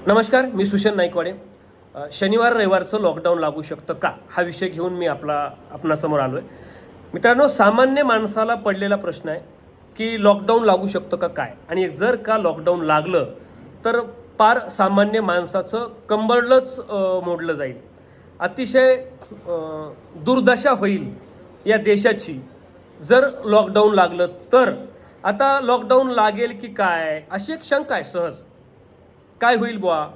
नमस्कार, मी सुशन नाईकवाडे. शनिवार रविवारचं लॉकडाऊन लागू शकतं का, हा विषय घेऊन मी आपणासमोर आलो आहे. मित्रांनो, सामान्य माणसाला पडलेला प्रश्न आहे की लॉकडाऊन लागू शकतं का काय, आणि जर का लॉकडाऊन लागलं तर पार सामान्य माणसाचं कंबरलंच मोडलं जाईल. अतिशय दुर्दशा होईल या देशाची जर लॉकडाऊन लागलं तर. आता लॉकडाऊन लागेल की काय, अशी एक शंका आहे सहज. काय होईल बुवा,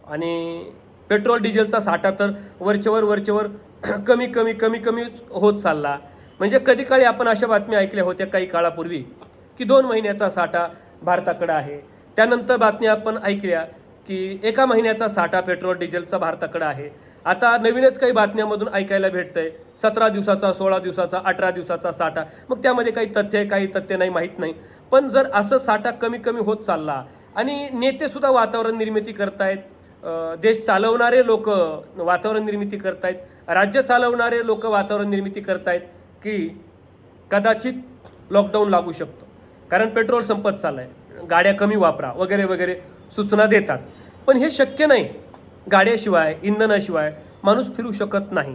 आणि पेट्रोल डिझेलचा साठा तर वरचेवर कमी कमी कमी कमी होत चालला. म्हणजे कधी काळी आपण अशा बातम्या ऐकल्या होत्या काही काळापूर्वी की 2 महिन्याचा साठा भारताकडे आहे. त्यानंतर बातम्या आपण ऐकल्या की 1 महिन्याचा साठा पेट्रोल डिझेलचा भारताकडे आहे. आता नवीनच काही बातम्यामधून ऐकायला भेटतंय 17 दिवसाचा, 16 दिवसाचा, 18 दिवसाचा साठा. मग त्यामध्ये काही तथ्य आहे, काही तथ्य नाही, माहीत नाही. पण जर असं साठा कमी कमी होत चालला आणि नेतेसुद्धा वातावरण निर्मिती करतायत, देश चालवणारे लोक वातावरण निर्मिती करतायत, राज्य चालवणारे लोक वातावरण निर्मिती करतायत की कदाचित लॉकडाऊन लागू शकतं, कारण पेट्रोल संपत चाललं आहे, गाड्या कमी वापरा वगैरे वगैरे सूचना देतात. पण हे शक्य नाही. गाड्याशिवाय, इंधनाशिवाय माणूस फिरू शकत नाही.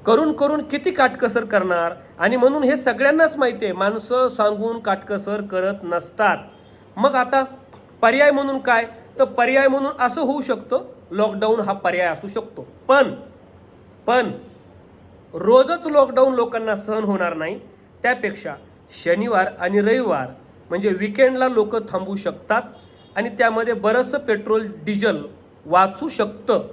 करून करून किती काटकसर करणार. आणि म्हणून हे सगळ्यांनाच माहिती आहे, माणसं सांगून काटकसर करत नसतात. मग आता पर्याय म्हणून काय, तर पर्याय म्हणून असं होऊ शकतं, लॉकडाऊन हा पर्याय असू शकतो. पण पण रोजच लॉकडाऊन लोकांना सहन होणार नाही. त्यापेक्षा शनिवार आणि रविवार म्हणजे विकेंडला लोक थांबू शकतात आणि त्यामध्ये बरंचसं पेट्रोल डिझेल वाचू शकतं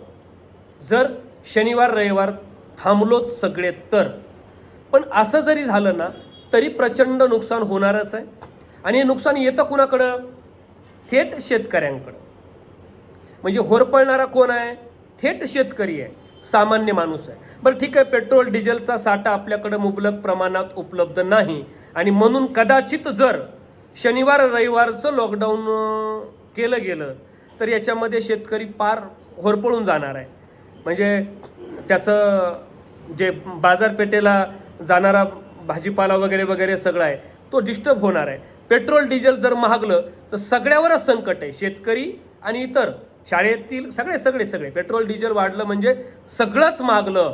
जर शनिवार रविवार थांबलोत सगळे तर. पण असं जरी झालं ना तरी प्रचंड नुकसान होणारच आहे. आणि हे नुकसान येतं कुणाकडं? थेट शेतकऱ्यांकडं. म्हणजे होरपळणारा कोण आहे? थेट शेतकरी आहे, सामान्य माणूस आहे. बरं ठीक आहे, पेट्रोल डिझेलचा साठा आपल्याकडं मुबलक प्रमाणात उपलब्ध नाही, आणि म्हणून कदाचित जर शनिवार रविवारचं लॉकडाऊन केलं गेलं तर याच्यामध्ये शेतकरी पार होरपळून जाणार आहे. म्हणजे त्याचं जे बाजारपेठेला जाणारा भाजीपाला वगैरे वगैरे सगळं आहे तो डिस्टर्ब होणार आहे. पेट्रोल डिझेल जर महागलं तर सगळ्यावरच संकट आहे, शेतकरी आणि इतर शाळेतील सगळे सगळे सगळे. पेट्रोल डिझेल वाढलं म्हणजे सगळंच महागलं,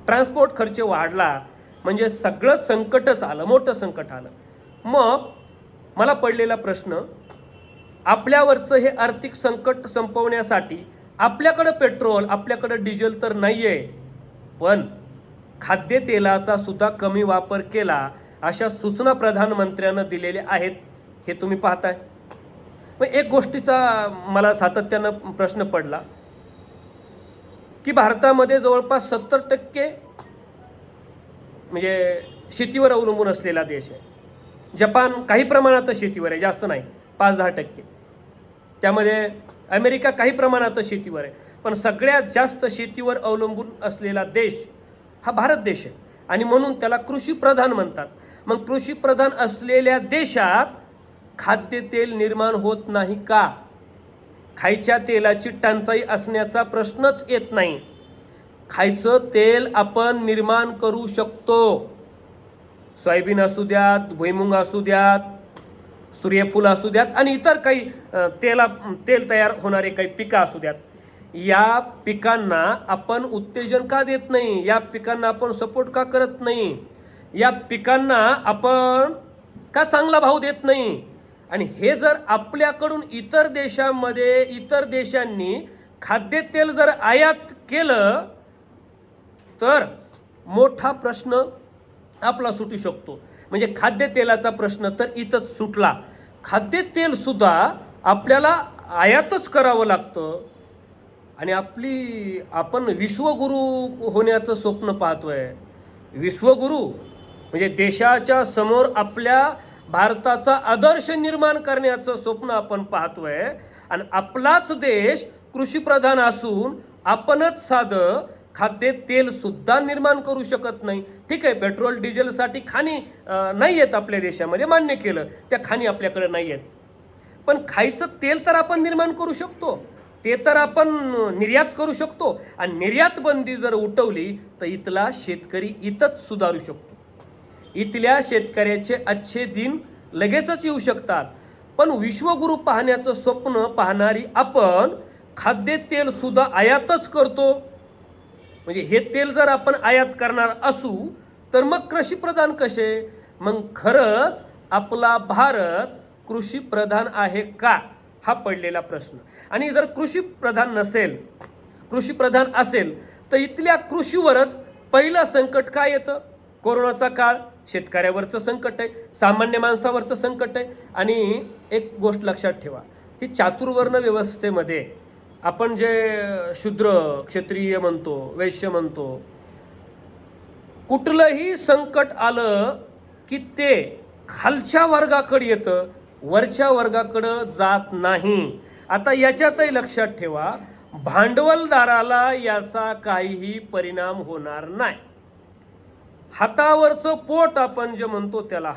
ट्रान्सपोर्ट खर्च वाढला म्हणजे सगळंच संकटच आलं, मोठं संकट आलं. मग मला पडलेला प्रश्न, आपल्यावरचं हे आर्थिक संकट संपवण्यासाठी आपल्याकडं पेट्रोल, आपल्याकडं डिझेल तर नाही आहे, पण खाद्यतेलाचा सुद्धा कमी वापर केला अशा सूचना प्रधानमंत्र्यांना दिलेल्या आहेत, हे तुम्ही पाहताय. मग एक गोष्टीचा मला सातत्यानं प्रश्न पडला की भारतामध्ये जवळपास 70% म्हणजे शेतीवर अवलंबून असलेला देश आहे. जपान काही प्रमाणात शेतीवर आहे, जास्त नाही, 5-10%. त्यामध्ये अमेरिका काही प्रमाणात शेतीवर आहे. पण सगळ्यात जास्त शेतीवर अवलंबून असलेला देश हा भारत देश आहे, आणि म्हणून त्याला कृषीप्रधान म्हणतात. मग कृषीप्रधान असलेल्या देशात खाद्यतेल निर्माण होत नाही का? खायच्या तेलाची टंचाई असण्याचा प्रश्नच येत नाही. खायचं तेल आपण निर्माण करू शकतो. सोयाबीन असू द्यात, भुईमुंग असू द्यात, सूर्यफूल असू द्यात, आणि इतर काही तेल तयार होणारे काही पिकं असू द्यात. या पिकांना आपण उत्तेजन का देत नाही? या पिकांना आपण सपोर्ट का करत नाही? या पिकांना आपण का चांगला भाव देत नाही? आणि हे जर आपल्याकडून इतर देशांमध्ये, इतर देशांनी खाद्यतेल जर आयात केलं तर मोठा प्रश्न आपला सुटू शकतो. म्हणजे खाद्यतेलाचा प्रश्न तर इथंच सुटला. खाद्यतेलसुद्धा आपल्याला आयातच करावं लागतं. आणि आपण विश्वगुरू होण्याचं स्वप्न पाहतोय. विश्वगुरू म्हणजे देशाच्या समोर आपल्या भारताचा आदर्श निर्माण करण्याचं स्वप्न आपण पाहतोय. आणि आपलाच देश कृषीप्रधान असून आपणच साधं खाद्यतेलसुद्धा निर्माण करू शकत नाही. ठीक आहे, पेट्रोल डिझेलसाठी खाणी नाही आहेत आपल्या देशामध्ये, मान्य केलं, त्या खाणी आपल्याकडे नाही आहेत. पण खायचं तेल तर आपण निर्माण करू शकतो, ते तर आपण निर्यात करू शकतो. आणि निर्यात बंदी जर उठवली तर इथला शेतकरी इथंच सुधारू शकतो. इथल्या शेतकऱ्याचे अच्छे दिन लगेचच येऊ शकतात. पण विश्वगुरू पाहण्याचं स्वप्न पाहणारी आपण खाद्यतेल सुद्धा आयातच करतो. म्हणजे हे तेल जर आपण आयात करणार असू तर मग कृषीप्रधान कसे? मग खरंच आपला भारत कृषीप्रधान आहे का, हा पडलेला प्रश्न. आणि जर कृषीप्रधान नसेल, कृषीप्रधान असेल तर इथल्या कृषीवरच पहिलं संकट काय येतं? कोरोनाचा काळ शेतकऱ्यावरचं संकट आहे, सामान्य माणसावरचं संकट आहे. आणि एक गोष्ट लक्षात ठेवा, ही चातुर्वर्ण व्यवस्थेमध्ये आपण जे शूद्र क्षत्रिय म्हणतो, वैश्य म्हणतो, कुठलंही संकट आलं की ते खालच्या वर्गाकडे येतं, वरच्या वर्गाकडं जात नाही. आता याच्यातही लक्षात ठेवा, भांडवलदाराला याचा काहीही परिणाम होणार नाही. हातावरचं पोट आपण जे म्हणतो त्याला,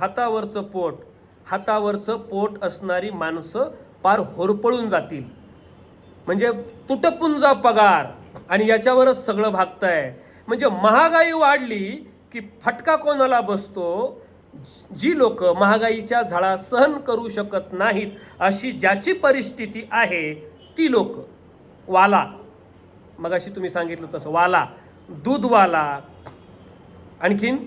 हातावरचं पोट असणारी माणसं पार होरपळून जातील. म्हणजे तुटपुंजा पगार आणि याच्यावरच सगळं भागतंय. म्हणजे महागाई वाढली की फटका कोणाला बसतो? जी लोक महागाईच्या झळा सहन करू शकत नाहीत, अशी ज्याची परिस्थिती आहे ती लोक, वाला, मगाशी तुम्ही सांगितलं तसं, वाला, दूधवाला, आणखीन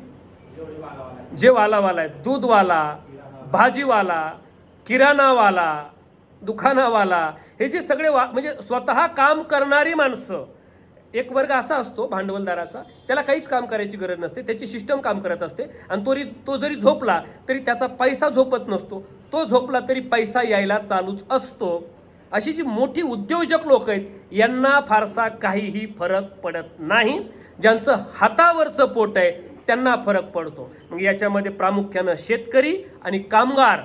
जे वाला आहे, दूधवाला, भाजीवाला, किराणावाला, दुकानावाला, हे जे सगळे म्हणजे स्वतः काम करणारी माणसं. एक वर्ग असा असतो भांडवलदाराचा, त्याला काहीच काम करायची गरज नसते, त्याची सिस्टम काम करत असते. आणि तो जरी झोपला तरी त्याचा पैसा झोपत नसतो, तो झोपला तरी पैसा यायला चालूच असतो. अशी जी मोठी उद्योजक लोक आहेत यांना फारसा काहीही फरक पडत नाही. ज्यांचं हातावरचं पोट आहे त्यांना फरक पडतो. मग याच्यामध्ये प्रामुख्यानं शेतकरी आणि कामगार,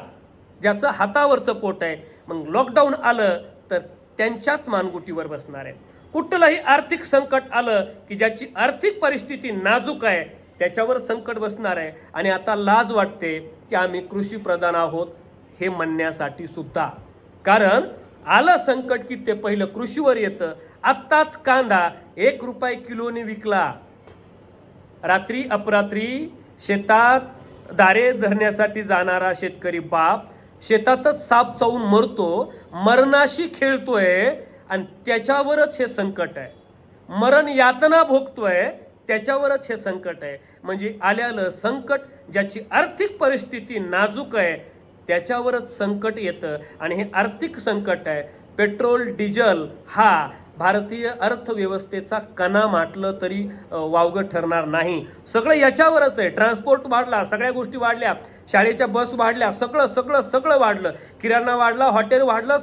ज्याचं हातावरचं पोट आहे, मग लॉकडाऊन आलं तर त्यांच्याच मानगुटीवर बसणार आहे. कुठलंही आर्थिक संकट आलं की ज्याची आर्थिक परिस्थिती नाजूक आहे त्याच्यावर संकट बसणार आहे. आणि आता लाज वाटते की आम्ही कृषीप्रधान आहोत हे म्हणण्यासाठी सुद्धा. कारण आलं संकट की ते पहिलं कृषीवर येतं. आत्ताच कांदा 1 रुपये किलोने विकला. रात्री अपरात्री शेतात दारे धरण्यासाठी जाणारा शेतकरी बाप शेतातच साप चावून मरतो, मरणाशी खेळतोय आणि त्याच्यावरच हे संकट आहे. मरण यातना भोगतोय त्याच्यावरच हे संकट आहे. म्हणजे आल्यालं संकट ज्याची आर्थिक परिस्थिती नाजूक आहे त्याच्यावरच संकट येतं. आणि हे आर्थिक संकट आहे. पेट्रोल डिझेल हा भारतीय अर्थव्यवस्थेचा कणा म्हटलं तरी वावगं ठरणार नाही. सगळं याच्यावरच आहे. ट्रान्सपोर्ट वाढला, सगळ्या गोष्टी वाढल्या, शाळेच्या बस वाढल्या, सगळं वाढलं, किराणा वाढला, हॉटेल वाढलं,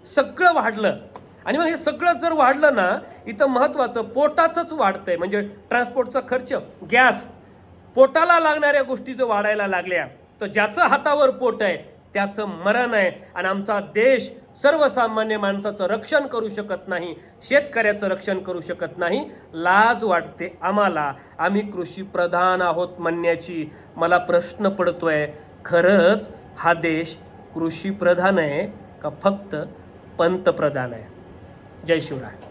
सगळं वाढलं. आणि मग हे सगळं जर वाढलं ना, इथं महत्त्वाचं पोटाचंच वाढतंय. म्हणजे ट्रान्सपोर्टचा खर्च, गॅस, पोटाला लागणाऱ्या गोष्टी जर वाढायला लागल्या तर ज्याचं हातावर पोट आहे त्याचं मरण आहे. आणि आमचा देश सर्वसामान्य माणसाचं रक्षण करू शकत नाही, शेतकऱ्याचं रक्षण करू शकत नाही. लाज वाटते आम्हाला आम्ही कृषीप्रधान आहोत म्हणण्याची. मला प्रश्न पडतोय, खरंच हा देश कृषीप्रधान आहे का फक्त पंतप्रधान आहे? जय शिवराय.